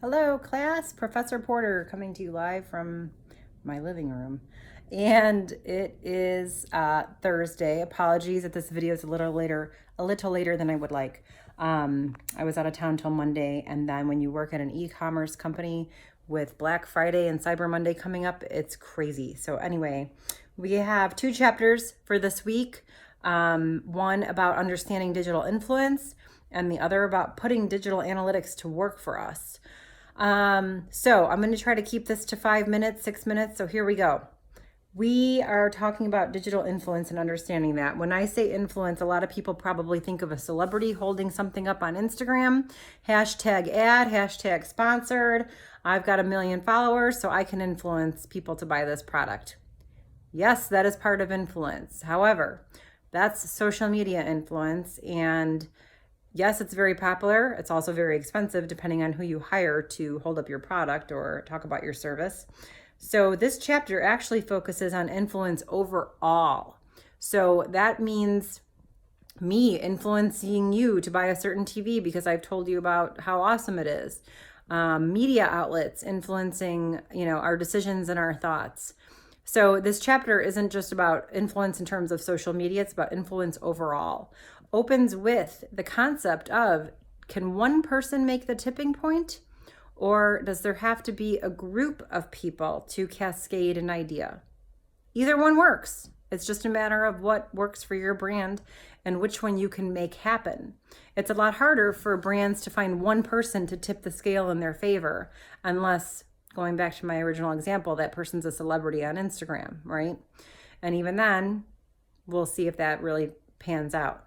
Hello, class. Professor Porter coming to you live from my living room. And it is Thursday. Apologies that this video is a little later than I would like. I was out of town till Monday, and then when you work at an e-commerce company with Black Friday and Cyber Monday coming up, it's crazy. So anyway, we have two chapters for this week. One about understanding digital influence, and the other about putting digital analytics to work for us. So I'm going to try to keep this to 5 minutes, 6 minutes. So here we go. We are talking about digital influence and understanding that. When I say influence, a lot of people probably think of a celebrity holding something up on Instagram, hashtag ad, hashtag sponsored. I've got 1 million followers, so I can influence people to buy this product. Yes, that is part of influence. However, that's social media influence, and yes, it's very popular. It's also very expensive depending on who you hire to hold up your product or talk about your service. So this chapter actually focuses on influence overall. So that means me influencing you to buy a certain TV because I've told you about how awesome it is. Media outlets influencing, our decisions and our thoughts. So this chapter isn't just about influence in terms of social media, it's about influence overall. Opens with the concept of, can one person make the tipping point? Or does there have to be a group of people to cascade an idea? Either one works. It's just a matter of what works for your brand and which one you can make happen. It's a lot harder for brands to find one person to tip the scale in their favor, unless, going back to my original example, that person's a celebrity on Instagram, right? And even then, we'll see if that really pans out.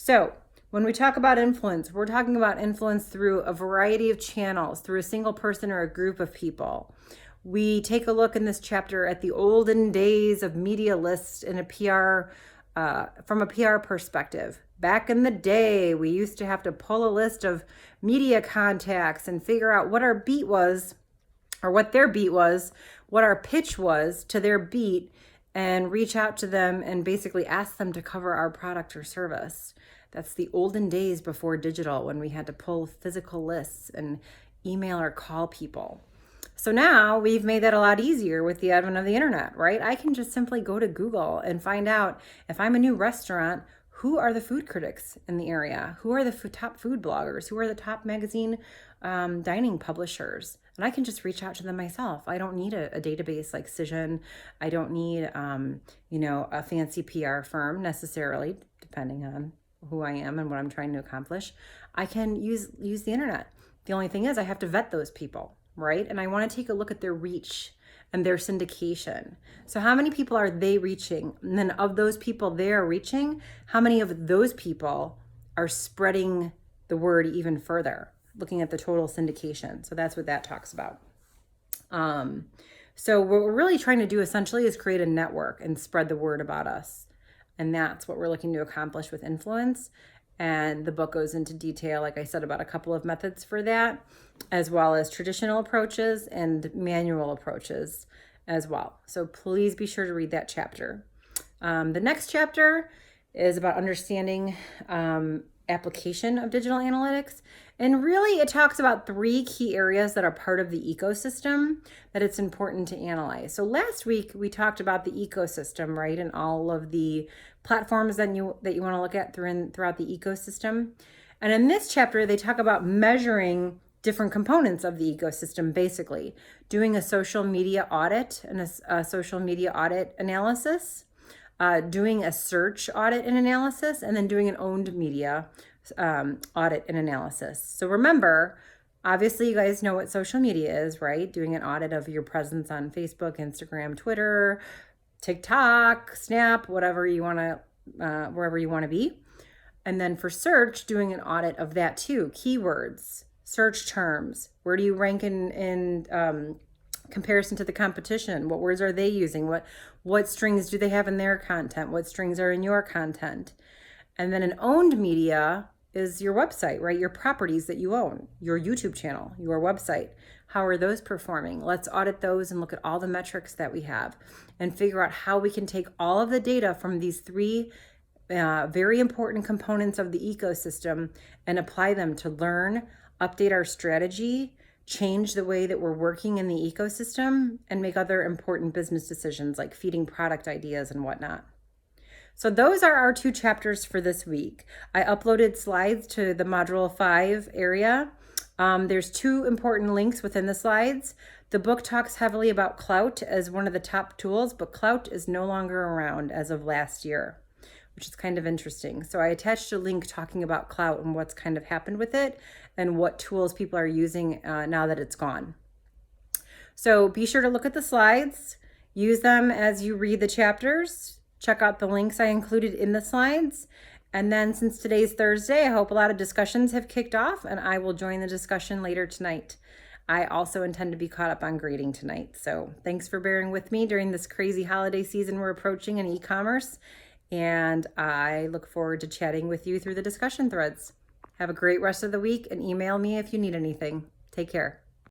So when we talk about influence, we're talking about influence through a variety of channels, through a single person or a group of people. We take a look in this chapter at the olden days of media lists in a PR, from a PR perspective. Back in the day, we used to have to pull a list of media contacts and figure out what our beat was, or what their beat was, what our pitch was to their beat, and reach out to them and basically ask them to cover our product or service. That's the olden days before digital, when we had to pull physical lists and email or call people. So now we've made that a lot easier with the advent of the internet, right? I can just simply go to Google and find out, if I'm a new restaurant, who are the food critics in the area? Who are the top food bloggers? Who are the top magazine dining publishers? And I can just reach out to them myself. I don't need a database like Cision. I don't need, a fancy PR firm necessarily, depending on who I am and what I'm trying to accomplish. I can use the internet. The only thing is I have to vet those people, right? And I want to take a look at their reach and their syndication. So how many people are they reaching? And then of those people they are reaching, how many of those people are spreading the word even further? Looking at the total syndication. So that's what that talks about. So what we're really trying to do essentially is create a network and spread the word about us. And that's what we're looking to accomplish with influence. And the book goes into detail, like I said, about a couple of methods for that, as well as traditional approaches and manual approaches as well. So please be sure to read that chapter. The next chapter is about understanding application of digital analytics. And really, it talks about 3 key areas that are part of the ecosystem that it's important to analyze. So last week, we talked about the ecosystem, right? And all of the platforms that you want to look at throughout the ecosystem. And in this chapter, they talk about measuring different components of the ecosystem, basically doing a social media audit and a social media audit analysis, doing a search audit and analysis, and then doing an owned media audit and analysis. So remember, obviously you guys know what social media is, right? Doing an audit of your presence on Facebook, Instagram, Twitter, TikTok, Snap, whatever you want to, wherever you want to be. And then for search, doing an audit of that too. Keywords, search terms, where do you rank in comparison to the competition? What words are they using? What strings do they have in their content? What strings are in your content? And then an owned media is your website, right? Your properties that you own, your YouTube channel, your website. How are those performing? Let's audit those and look at all the metrics that we have and figure out how we can take all of the data from these 3 very important components of the ecosystem and apply them to learn, update our strategy, change the way that we're working in the ecosystem and make other important business decisions like feeding product ideas and whatnot. So those are our 2 chapters for this week. I uploaded slides to the Module 5 area. There's 2 important links within the slides. The book talks heavily about Klout as one of the top tools, but Klout is no longer around as of last year, which is kind of interesting. So I attached a link talking about Klout and what's kind of happened with it and what tools people are using now that it's gone. So be sure to look at the slides, use them as you read the chapters. Check out the links I included in the slides. And then since today's Thursday, I hope a lot of discussions have kicked off and I will join the discussion later tonight. I also intend to be caught up on grading tonight. So thanks for bearing with me during this crazy holiday season we're approaching in e-commerce. And I look forward to chatting with you through the discussion threads. Have a great rest of the week and email me if you need anything. Take care.